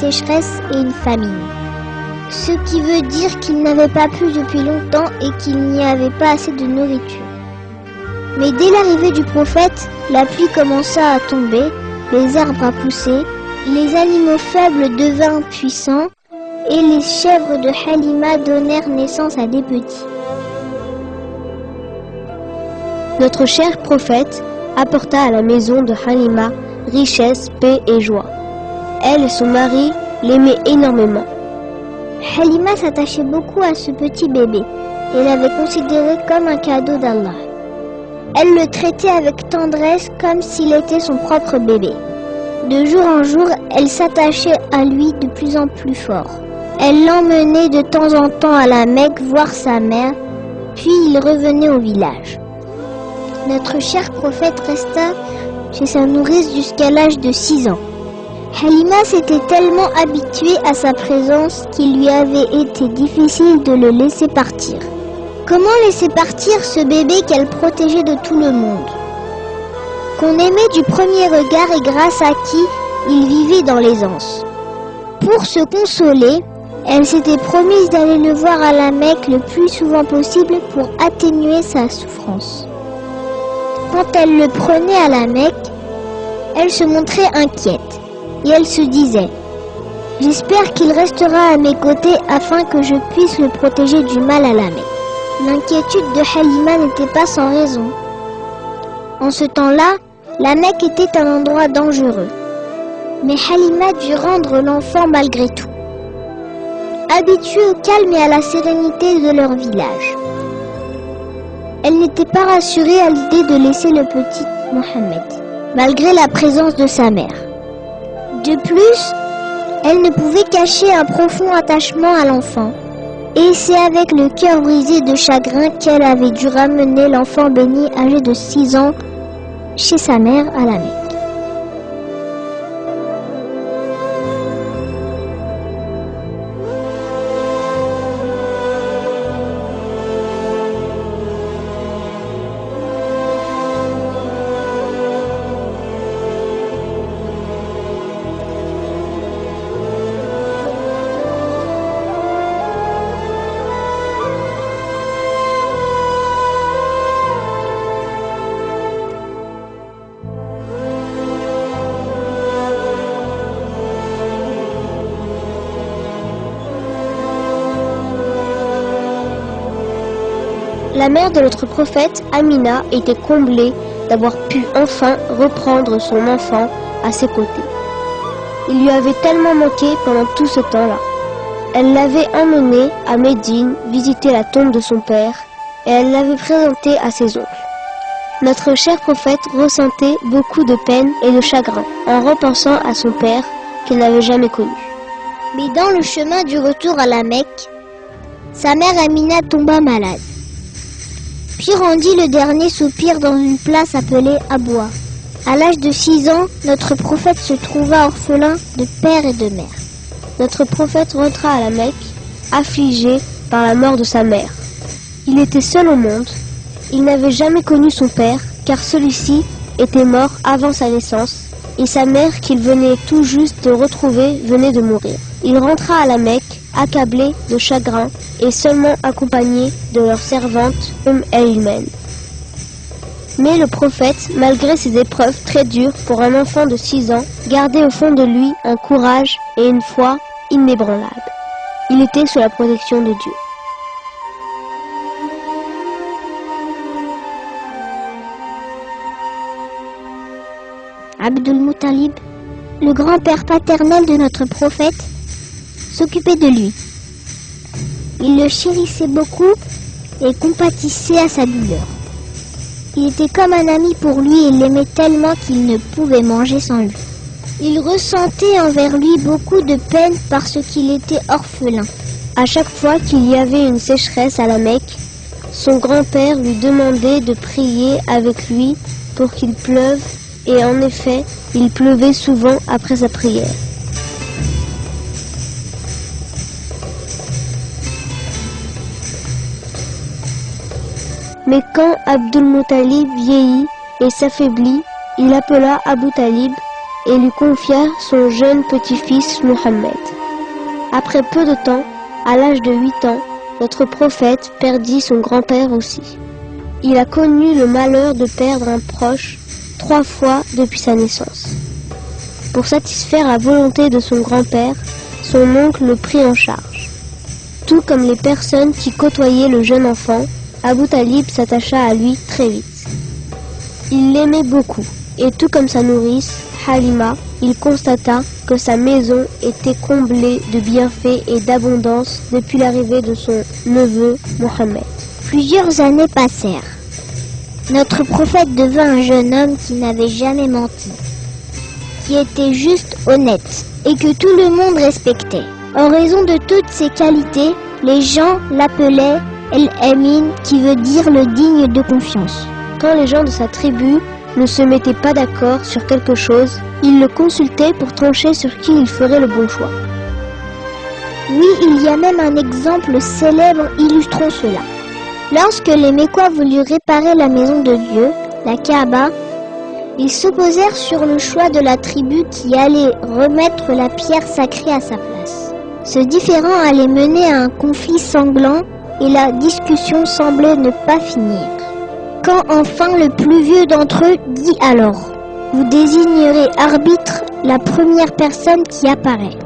sécheresse et une famine. Ce qui veut dire qu'il n'avait pas plu depuis longtemps et qu'il n'y avait pas assez de nourriture. Mais dès l'arrivée du prophète, la pluie commença à tomber, les arbres à pousser, les animaux faibles devinrent puissants et les chèvres de Halima donnèrent naissance à des petits. Notre cher prophète apporta à la maison de Halima richesse, paix et joie. Elle et son mari l'aimaient énormément. Halima s'attachait beaucoup à ce petit bébé et l'avait considéré comme un cadeau d'Allah. Elle le traitait avec tendresse comme s'il était son propre bébé. De jour en jour, elle s'attachait à lui de plus en plus fort. Elle l'emmenait de temps en temps à la Mecque voir sa mère, puis il revenait au village. Notre cher prophète resta chez sa nourrice jusqu'à l'âge de 6 ans. Halima s'était tellement habituée à sa présence qu'il lui avait été difficile de le laisser partir. Comment laisser partir ce bébé qu'elle protégeait de tout le monde, qu'on aimait du premier regard et grâce à qui il vivait dans l'aisance? Pour se consoler, elle s'était promise d'aller le voir à la Mecque le plus souvent possible pour atténuer sa souffrance. Quand elle le prenait à la Mecque, elle se montrait inquiète et elle se disait « J'espère qu'il restera à mes côtés afin que je puisse le protéger du mal à la Mecque. » L'inquiétude de Halima n'était pas sans raison. En ce temps-là, la Mecque était un endroit dangereux. Mais Halima dut rendre l'enfant malgré tout. Habituée au calme et à la sérénité de leur village, elle n'était pas rassurée à l'idée de laisser le petit Mohammed, malgré la présence de sa mère. De plus, elle ne pouvait cacher un profond attachement à l'enfant. Et c'est avec le cœur brisé de chagrin qu'elle avait dû ramener l'enfant béni âgé de 6 ans chez sa mère à la Mecque. La mère de notre prophète, Amina, était comblée d'avoir pu enfin reprendre son enfant à ses côtés. Il lui avait tellement manqué pendant tout ce temps-là. Elle l'avait emmené à Médine visiter la tombe de son père et elle l'avait présenté à ses oncles. Notre cher prophète ressentait beaucoup de peine et de chagrin en repensant à son père qu'il n'avait jamais connu. Mais dans le chemin du retour à la Mecque, sa mère Amina tomba malade. Puis rendit le dernier soupir dans une place appelée Abwa. À l'âge de 6 ans, notre prophète se trouva orphelin de père et de mère. Notre prophète rentra à la Mecque, affligé par la mort de sa mère. Il était seul au monde. Il n'avait jamais connu son père, car celui-ci était mort avant sa naissance, et sa mère, qu'il venait tout juste de retrouver, venait de mourir. Il rentra à la Mecque, accablé de chagrin et seulement accompagné de leur servante Ayman. Mais le prophète, malgré ses épreuves très dures pour un enfant de 6 ans, gardait au fond de lui un courage et une foi inébranlables. Il était sous la protection de Dieu. Abdul Muttalib, le grand-père paternel de notre prophète, s'occupait de lui. Il le chérissait beaucoup et compatissait à sa douleur. Il était comme un ami pour lui et l'aimait tellement qu'il ne pouvait manger sans lui. Il ressentait envers lui beaucoup de peine parce qu'il était orphelin. À chaque fois qu'il y avait une sécheresse à la Mecque, son grand-père lui demandait de prier avec lui pour qu'il pleuve, et en effet, il pleuvait souvent après sa prière. Mais quand Abdul Muttalib vieillit et s'affaiblit, il appela Abu Talib et lui confia son jeune petit-fils Mohammed. Après peu de temps, à l'âge de 8 ans, notre prophète perdit son grand-père aussi. Il a connu le malheur de perdre un proche 3 fois depuis sa naissance. Pour satisfaire la volonté de son grand-père, son oncle le prit en charge. Tout comme les personnes qui côtoyaient le jeune enfant, Abu Talib s'attacha à lui très vite. Il l'aimait beaucoup, et tout comme sa nourrice, Halima, il constata que sa maison était comblée de bienfaits et d'abondance depuis l'arrivée de son neveu Mohammed. Plusieurs années passèrent. Notre prophète devint un jeune homme qui n'avait jamais menti, qui était juste honnête et que tout le monde respectait. En raison de toutes ses qualités, les gens l'appelaient El-Amin, qui veut dire le digne de confiance. Quand les gens de sa tribu ne se mettaient pas d'accord sur quelque chose, il le consultait pour trancher sur qui il ferait le bon choix. Oui, il y a même un exemple célèbre illustrant cela. Lorsque les Mécois voulurent réparer la maison de Dieu, la Kaaba, ils s'opposèrent sur le choix de la tribu qui allait remettre la pierre sacrée à sa place. Ce différend allait mener à un conflit sanglant et la discussion semblait ne pas finir. Quand enfin le plus vieux d'entre eux dit alors « Vous désignerez arbitre la première personne qui apparaît ».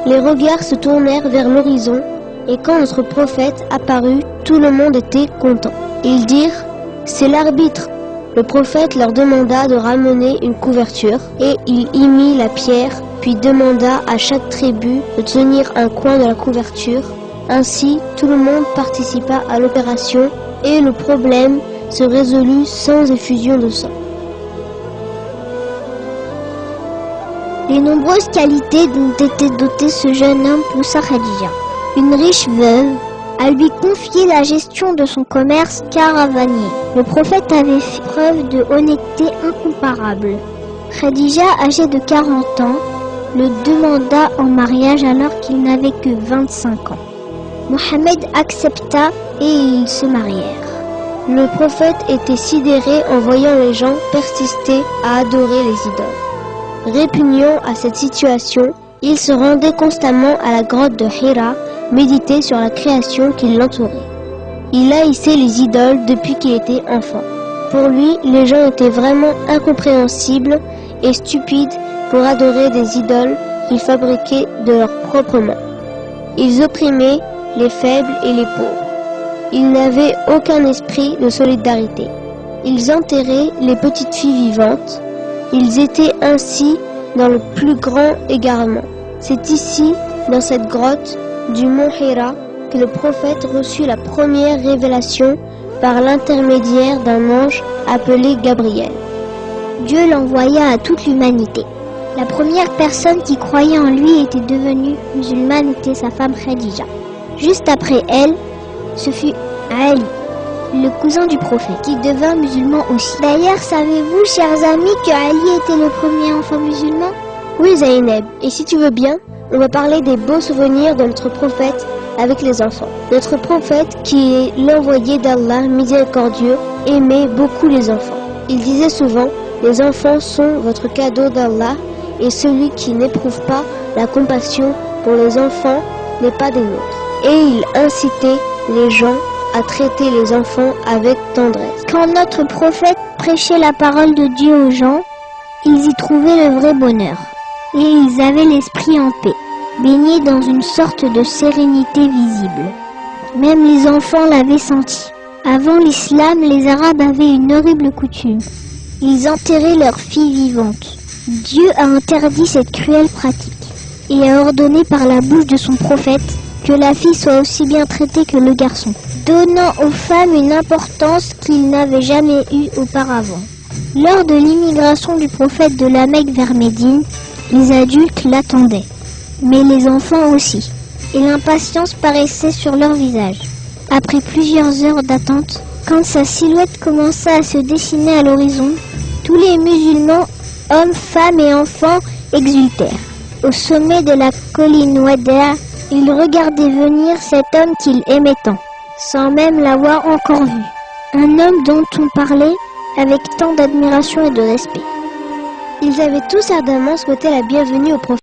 Les regards se tournèrent vers l'horizon et quand notre prophète apparut, tout le monde était content. Ils dirent « C'est l'arbitre ». Le prophète leur demanda de ramener une couverture et il y mit la pierre, puis demanda à chaque tribu de tenir un coin de la couverture. Ainsi, tout le monde participa à l'opération et le problème se résolut sans effusion de sang. Les nombreuses qualités dont était doté ce jeune homme poussa Khadija, une riche veuve, à lui confier la gestion de son commerce caravanier. Le prophète avait fait preuve de honnêteté incomparable. Khadija, âgée de 40 ans, le demanda en mariage alors qu'il n'avait que 25 ans. Mohammed accepta et ils se marièrent. Le prophète était sidéré en voyant les gens persister à adorer les idoles. Répugnant à cette situation, il se rendait constamment à la grotte de Hira, méditer sur la création qui l'entourait. Il haïssait les idoles depuis qu'il était enfant. Pour lui, les gens étaient vraiment incompréhensibles et stupides pour adorer des idoles qu'ils fabriquaient de leurs propres mains. Ils opprimaient les faibles et les pauvres. Ils n'avaient aucun esprit de solidarité. Ils enterraient les petites filles vivantes. Ils étaient ainsi dans le plus grand égarement. C'est ici, dans cette grotte du mont Hira, que le prophète reçut la première révélation par l'intermédiaire d'un ange appelé Gabriel. Dieu l'envoya à toute l'humanité. La première personne qui croyait en lui était devenue musulmane était sa femme Khadija. Juste après elle, ce fut Ali, le cousin du prophète, qui devint musulman aussi. D'ailleurs, savez-vous, chers amis, que Ali était le premier enfant musulman? Oui, Zainab, et si tu veux bien, on va parler des beaux souvenirs de notre prophète avec les enfants. Notre prophète, qui est l'envoyé d'Allah miséricordieux, aimait beaucoup les enfants. Il disait souvent, les enfants sont votre cadeau d'Allah, et celui qui n'éprouve pas la compassion pour les enfants n'est pas des nôtres. Et il incitait les gens à traiter les enfants avec tendresse. Quand notre prophète prêchait la parole de Dieu aux gens, ils y trouvaient le vrai bonheur. Et ils avaient l'esprit en paix, baignés dans une sorte de sérénité visible. Même les enfants l'avaient senti. Avant l'islam, les Arabes avaient une horrible coutume. Ils enterraient leurs filles vivantes. Dieu a interdit cette cruelle pratique et a ordonné par la bouche de son prophète que la fille soit aussi bien traitée que le garçon, donnant aux femmes une importance qu'ils n'avaient jamais eue auparavant. Lors de l'immigration du prophète de la Mecque vers Médine, les adultes l'attendaient, mais les enfants aussi, et l'impatience paraissait sur leur visage. Après plusieurs heures d'attente, quand sa silhouette commença à se dessiner à l'horizon, tous les musulmans, hommes, femmes et enfants, exultèrent. Au sommet de la colline Wada, ils regardaient venir cet homme qu'ils aimaient tant, sans même l'avoir encore vu. Un homme dont on parlait avec tant d'admiration et de respect. Ils avaient tous ardemment souhaité la bienvenue au prophète.